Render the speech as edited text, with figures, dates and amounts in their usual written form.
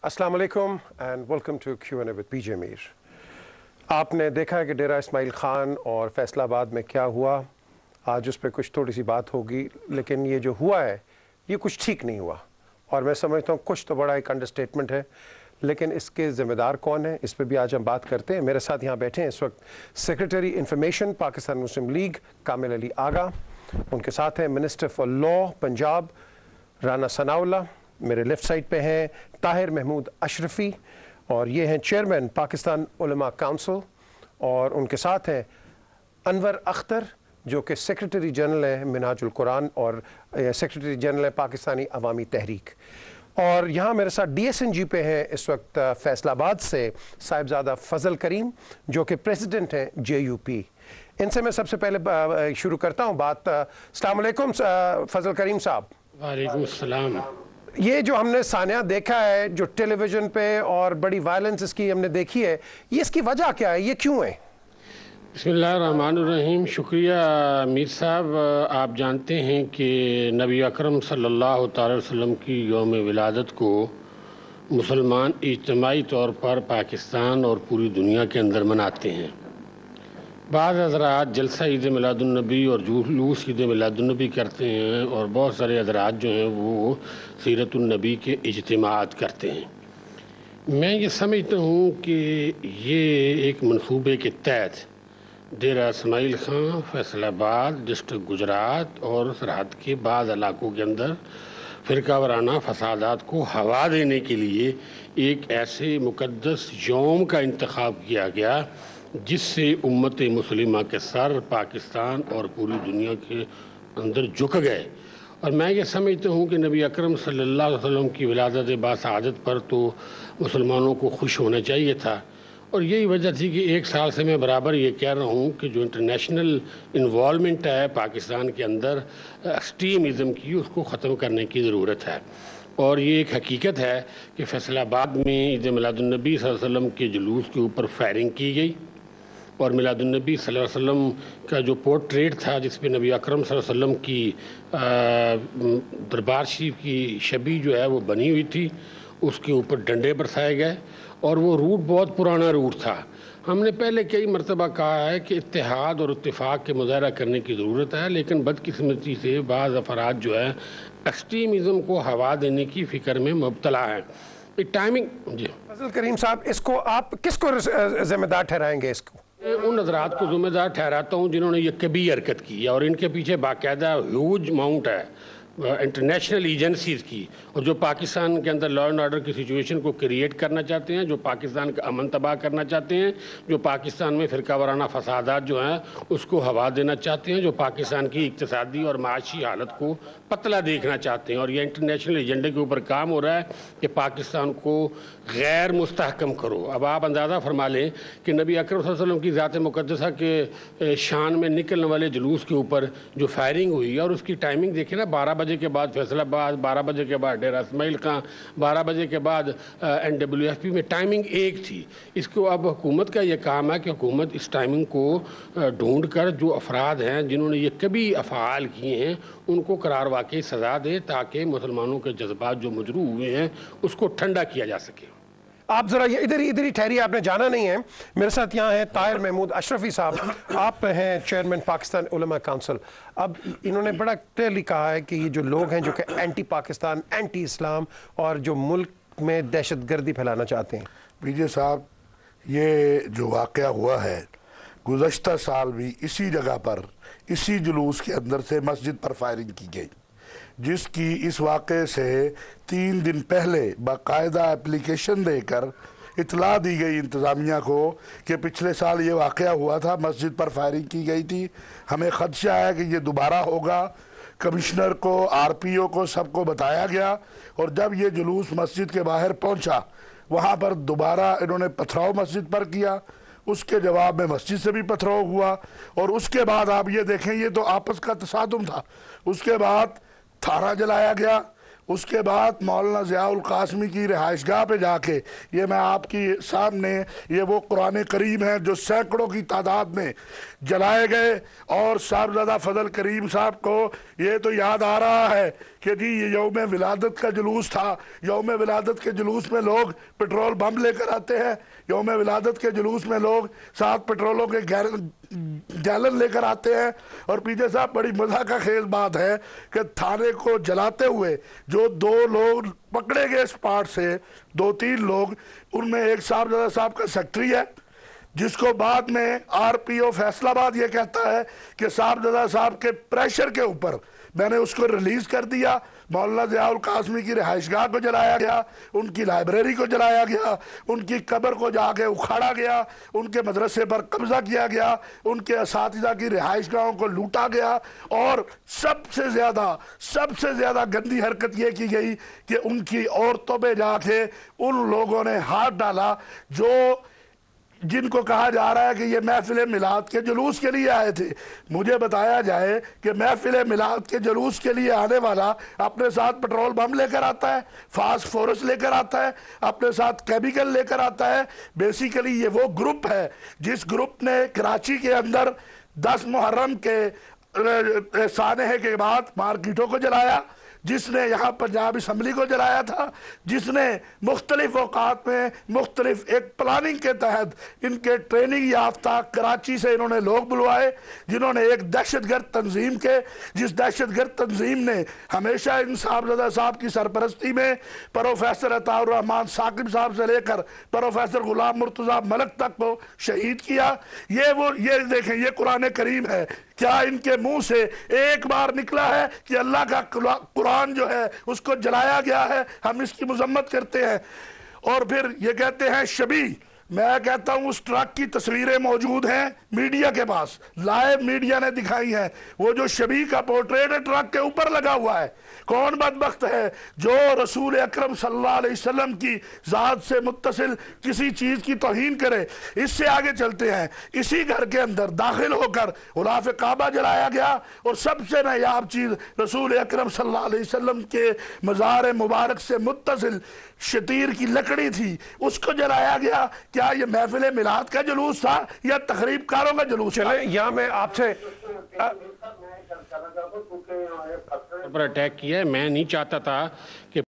अस्सलाम वालेकुम and welcome to Q&A with PJ Mir. आपने देखा है कि डेरा इस्माइल ख़ान और फैसलाबाद में क्या हुआ। आज उस पर कुछ थोड़ी सी बात होगी, लेकिन ये जो हुआ है ये कुछ ठीक नहीं हुआ और मैं समझता हूँ कुछ तो बड़ा एक अंडरस्टेटमेंट है, लेकिन इसके ज़िम्मेदार कौन है इस पर भी आज हम बात करते हैं। मेरे साथ यहाँ बैठे हैं इस वक्त सेक्रेटरी इंफॉर्मेशन पाकिस्तान मुस्लिम लीग कामिल अली आगा, उनके साथ हैं minister for law Punjab Rana Sanaullah, मेरे लेफ़्ट साइड पे हैं ताहिर महमूद अशरफी और ये हैं चेयरमैन पाकिस्तान उलमा काउंसिल, और उनके साथ हैं अनवर अख्तर जो कि सेक्रेटरी जनरल है मिनहाजुल कुरान और सेक्रेटरी जनरल है पाकिस्तानी अवामी तहरीक। और यहाँ मेरे साथ DSNG पे हैं इस वक्त फैसलाबाद से साहिबजादा फजल करीम जो कि प्रेसिडेंट हैं JUP। इनसे मैं सबसे पहले शुरू करता हूँ बात। अस्सलाम वालेकुम फजल करीम साहब। वालेकुम सलाम। ये जो हमने सानिया देखा है जो टेलीविज़न पे और बड़ी वायलेंस इसकी हमने देखी है, ये इसकी वजह क्या है, ये क्यों है? बिस्मिल्लाहिर्रहमानिर्रहीम। शुक्रिया मीर साहब। आप जानते हैं कि नबी अकरम सल्लल्लाहु अलैहि वसल्लम की यौम विलादत को मुसलमान इज्तिमाई तौर पर पाकिस्तान और पूरी दुनिया के अंदर मनाते हैं। बाज़ हज़रात जलसा ईद मिलादुन्नबी और जुलूस ईद मिलादुन्नबी करते हैं और बहुत सारे हज़रात जो हैं वो सीरतुन्नबी के इज्तिमात करते हैं। मैं ये समझता हूँ कि ये एक मंसूबे के तहत डेरा इस्माइल ख़ान फैसलाबाद डिस्ट्रिक्ट गुजरात और सरहद के बाद इलाकों के अंदर फ़िरका वाराना फसादात को हवा देने के लिए एक ऐसे मुक़द्दस यौम का इंतख़ाब किया गया जिससे उम्मत मुस्लिमा के सर पाकिस्तान और पूरी दुनिया के अंदर झुक गए। और मैं ये समझता हूँ कि नबी अकरम सल्लल्लाहु अलैहि वसल्लम की विलादत बासआदत पर तो मुसलमानों को खुश होना चाहिए था, और यही वजह थी कि एक साल से मैं बराबर ये कह रहा हूँ कि जो इंटरनेशनल इन्वॉल्वमेंट है पाकिस्तान के अंदर एक्सट्रीमिज़म की, उसको ख़त्म करने की ज़रूरत है। और ये एक हकीकत है कि फैसलाबाद में ईद मिलादुन्नबी सल्लल्लाहु अलैहि वसल्लम के जुलूस के ऊपर फायरिंग की गई और मिलादुन्नबी सल्लल्लाहु अलैहि वसल्लम का जो पोर्ट्रेट था जिस पे नबी अकरम सल्लल्लाहु अलैहि वसल्लम की दरबार शरीफ की छवि जो है वो बनी हुई थी, उसके ऊपर डंडे बरसाए गए और वो रूट बहुत पुराना रूट था। हमने पहले कई मरतबा कहा है कि इत्तेहाद और इत्तेफाक के मुजाहरा करने की ज़रूरत है, लेकिन बदकिस्मती से बाज़ अफराद जो है एक्सट्रीमिज़म को हवा देने की फ़िक्र में मुब्तला है। टाइमिंग जी फजल करीम साहब, इसको आप किसको ज़िम्मेदार ठहराएंगे? इसको उन हज़रात को ज़िम्मेदार ठहराता हूँ जिन्होंने ये कभी हरकत की है और इनके पीछे बाकायदा ह्यूज अमाउंट है इंटरनेशनल एजेंसीज़ की, और जो पाकिस्तान के अंदर लॉ एंड ऑर्डर की सिचुएशन को क्रिएट करना चाहते हैं, जो पाकिस्तान का अमन तबाह करना चाहते हैं, जो पाकिस्तान में फ़िरका वाराना फसादात जो हैं उसको हवा देना चाहते हैं, जो पाकिस्तान की इक़्तिसादी और माशी हालत को पतला देखना चाहते हैं। और ये इंटरनेशनल एजेंडे के ऊपर काम हो रहा है कि पाकिस्तान को गैर मुस्तहकम करो। अब आप अंदाज़ा फरमा लें कि नबी अकरम सल्लल्लाहु अलैहि वसल्लम की ज़ात मुक़द्दसा के शान में निकलने वाले जुलूस के ऊपर जो फायरिंग हुई और उसकी टाइमिंग देखिए ना, 12 बजे के बाद फैसलाबाद, 12 बजे के बाद डेरा इस्माइल ख़ान, 12 बजे के बाद NWFP में टाइमिंग एक थी। इसको अब हुकूमत का ये काम है कि हुकूमत इस टाइमिंग को ढूंढ कर जो अफराद हैं जिन्होंने ये कभी अफ़आल किए हैं उनको करार वाकई सज़ा दे ताकि मुसलमानों के जज्बात जो मजरू हुए हैं उसको ठंडा किया जा सके। आप ज़रा इधर ही ठहरिए, आपने जाना नहीं है। मेरे साथ यहाँ है ताहिर महमूद अशरफी साहब, आप हैं चेयरमैन पाकिस्तान उलमा काउंसिल। अब इन्होंने बड़ा क्लियरली कहा है कि ये जो लोग हैं जो कि एंटी पाकिस्तान, एंटी इस्लाम और जो मुल्क में दहशत गर्दी फैलाना चाहते हैं। पीजे साहब, ये जो वाक़या हुआ है गुज़श्ता साल भी इसी जगह पर इसी जुलूस के अंदर से मस्जिद पर फायरिंग की गई, जिसकी इस वाक़े से 3 दिन पहले बाकायदा एप्लीकेशन देकर इतला दी गई इंतज़ामिया को कि पिछले साल ये वाक़या हुआ था, मस्जिद पर फायरिंग की गई थी, हमें ख़दशा है कि ये दोबारा होगा। कमिश्नर को, RPO को, सबको बताया गया और जब ये जुलूस मस्जिद के बाहर पहुंचा वहाँ पर दोबारा इन्होंने पथराव मस्जिद पर किया, उसके जवाब में मस्जिद से भी पथराव हुआ और उसके बाद आप ये देखें, ये तो आपस का तसादुम था। उसके बाद थाना जलाया गया, اس کے بعد مولانا ضیاء القاسمی کی رہائش گاہ پہ جا کے یہ میں آپ کی سامنے یہ وہ قرآن کریم ہے جو سینکڑوں کی تعداد میں جلائے گئے، اور صاحبزادہ فضل کریم صاحب کو یہ تو یاد آ رہا ہے کہ جی یہ یوم ولادت کا جلوس تھا، یوم ولادت کے جلوس میں لوگ پٹرول بم لے کر آتے ہیں، یوم ولادت کے جلوس میں لوگ 7 پٹرولوں کے گیلن لے کر آتے ہیں، اور پیچھے صاحب بڑی مزہ کا خیز بات ہے کہ تھانے کو جلاتے ہوئے جو 2 لوگ پکڑے گئے اسپاٹ سے، 2-3 لوگ، ان میں ایک صاحبزادہ صاحب کا سیکٹری ہے، جس کو بعد میں آر پی او فیصل آباد یہ کہتا ہے کہ صاحبزادہ صاحب کے پریشر کے اوپر میں نے اس کو ریلیز کر دیا۔ مولانا ضیاء القاسمی کی رہائش گاہ کو جلایا گیا، ان کی لائبریری کو جلایا گیا، ان کی قبر کو جا کے اکھاڑا گیا، ان کے مدرسے پر قبضہ کیا گیا، ان کے اساتذہ کی رہائش گاہوں کو لوٹا گیا، اور سب سے زیادہ گندی حرکت یہ کی گئی کہ ان کی عورتوں پہ جا کے ان لوگوں نے ہاتھ ڈالا جن کو کہا جا رہا ہے کہ یہ محفل میلاد کے جلوس کے لیے آئے تھے۔ مجھے بتایا جائے کہ محفل میلاد کے جلوس کے لیے آنے والا اپنے ساتھ پٹرول بم لے کر آتا ہے، فاسفورس لے کر آتا ہے، اپنے ساتھ کیمیکل لے کر آتا ہے۔ بیسیکلی یہ وہ گروپ ہے جس گروپ نے کراچی کے اندر 10 محرم کے سانحے کے بعد مارکیٹوں کو جلایا، جس نے یہاں پنجاب اسمبلی کو جلایا تھا، جس نے مختلف اوقات میں مختلف ایک پلاننگ کے تحت ان کے ٹریننگ یافتہ کراچی سے انہوں نے لوگ بلوائے، جنہوں نے ایک دہشت گرد تنظیم کے، جس دہشت گرد تنظیم نے ہمیشہ ان صاحبزادہ صاحب کی سرپرستی میں پروفیسر عطاء الرحمن ثاقب صاحب سے لے کر پروفیسر غلام مرتضیٰ ملک تک کو شہید کیا۔ یہ دیکھیں، یہ قرآن کریم ہے، کیا ان کے منہ سے ایک بار نکلا ہے کہ اللہ کا قرآن جو ہے اس کو جلایا گیا ہے؟ ہم اس کی مذمت کرتے ہیں۔ اور پھر یہ کہتے ہیں شبی، میں کہتا ہوں اس ٹرک کی تصویریں موجود ہیں میڈیا کے پاس، لائیو میڈیا نے دکھائی ہیں، وہ جو شبی کا پورٹریٹ ہے ٹرک کے اوپر لگا ہوا ہے۔ کون بدبخت ہے جو رسول اکرم صلی اللہ علیہ وسلم کی ذات سے متصل کسی چیز کی توہین کرے؟ اس سے آگے چلتے ہیں، اسی گھر کے اندر داخل ہو کر غلاف کعبہ جلایا گیا، اور سب سے نایاب چیز رسول اکرم صلی اللہ علیہ وسلم کے مزار مبارک سے متصل شتیر کی لکڑی تھی، اس کو جلایا گیا۔ کیا یہ محفل میلاد کا جلوس تھا یا تخریب کاروں کا جلوس تھا؟ یا میں آپ سے پر اٹیک کیا ہے، میں نہیں چاہتا تھا کہ